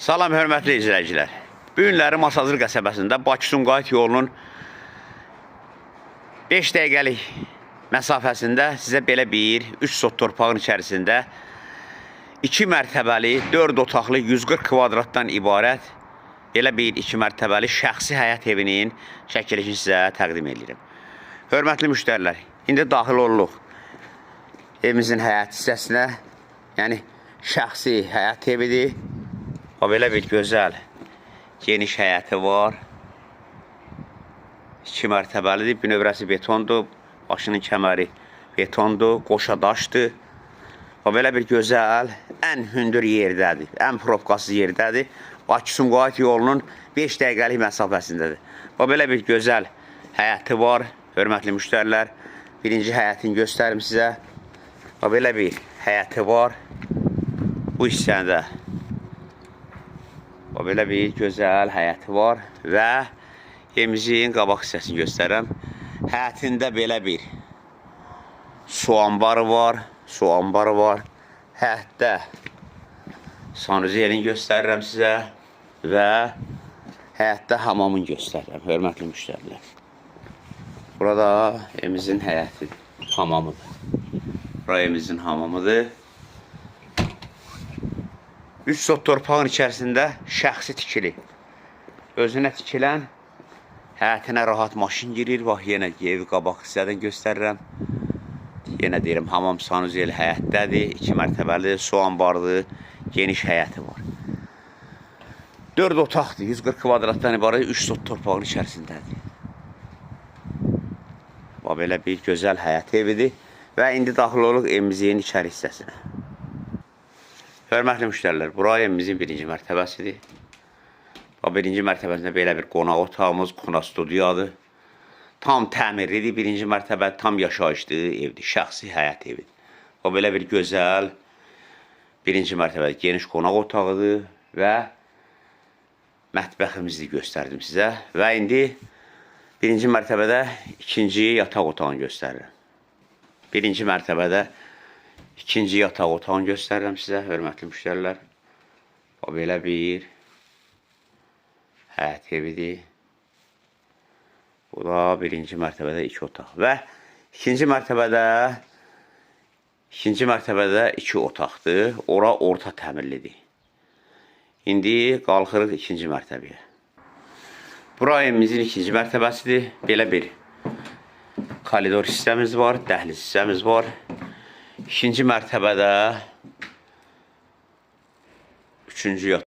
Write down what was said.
Salam, hörmətli izləyicilər. Bu günləri Masazır qəsəbəsində Bakı-Sumqayıt yolunun 5 dəqiqəlik məsafəsində sizə belə bir 3 sot torpağın içərisində 2 mərtəbəli, 4 otaqlı, 140 kvadratdan ibarət belə bir 2 mərtəbəli şəxsi həyət evinin çəkilişini sizə təqdim edirəm. Hörmətli müştərilər, indi daxil oluruq evimizin həyət hissəsinə, yəni şəxsi həyət evidir. O belə bir gözəl, geniş həyəti var. 2 mərtəbəlidir, bünövrəsi betondur, başının kəməri betondur, qoşa daşdır. O belə bir gözəl, ən hündür yerdədir, ən probkasız yerdədir. Bakı-Sumqayıt yolunun 5 dəqiqəlik məsafəsindədir. O belə bir gözəl həyəti var, hörmətli müştərilər. Birinci həyətini göstərim sizə. O belə bir həyəti var. Bu hissəndə o belə bir gözəl həyəti var və evimizin qabaq hissəsini göstərəm. Həyətində belə bir su ambarı var, Həyətdə sanuzelini göstərirəm sizə və həyətdə hamamını göstərirəm, hörmətli müştərilər. Burada evimizin həyəti hamamıdır. Bura evimizin hamamıdır. 3 sot torpağın içərisində şəxsi tikili. Özünə tikilən, həyətinə rahat maşın girir. Bax, yenə evi qabaq hissədən göstərirəm. Yenə deyirəm, hamam sanuzeli həyətdədir. 2 mərtəbəli, su ambarlı, geniş həyəti var. 4 otaqdır, 140 kvadratdan ibarət 3 sot torpağın içərisindədir. Bax, belə bir gözəl həyət evidir. Və indi daxil oluq evimizin içəri hissəsinə. Hörmətli müştərilər, bura evimizin birinci mərtəbəsidir. Birinci mərtəbəsində belə bir qonaq otağımız, qonaq studiyadır. Tam təmirlidir, birinci mərtəbə tam yaşayışlı evdir, şəxsi həyət evidir. O belə bir gözəl birinci mərtəbədə geniş qonaq otağıdır və mətbəximizi göstərdim sizə. Və indi birinci mərtəbədə ikinci yataq otağını göstərirəm. Birinci mərtəbədə İkinci yataq otağını göstərirəm sizə, hörmətli müştərilər. O belə bir həyət evidir. Bu da birinci mərtəbədə 2 otaq. Və ikinci mərtəbədə 2 otaqdır. Ora orta təmirlidir. İndi qalxırıq ikinci mərtəbəyə. Bura evimizin ikinci mərtəbəsidir. Belə bir koridor hissəmiz var, dəhliz hissəmiz var. İkinci mərtəbədə 3-cü yataq.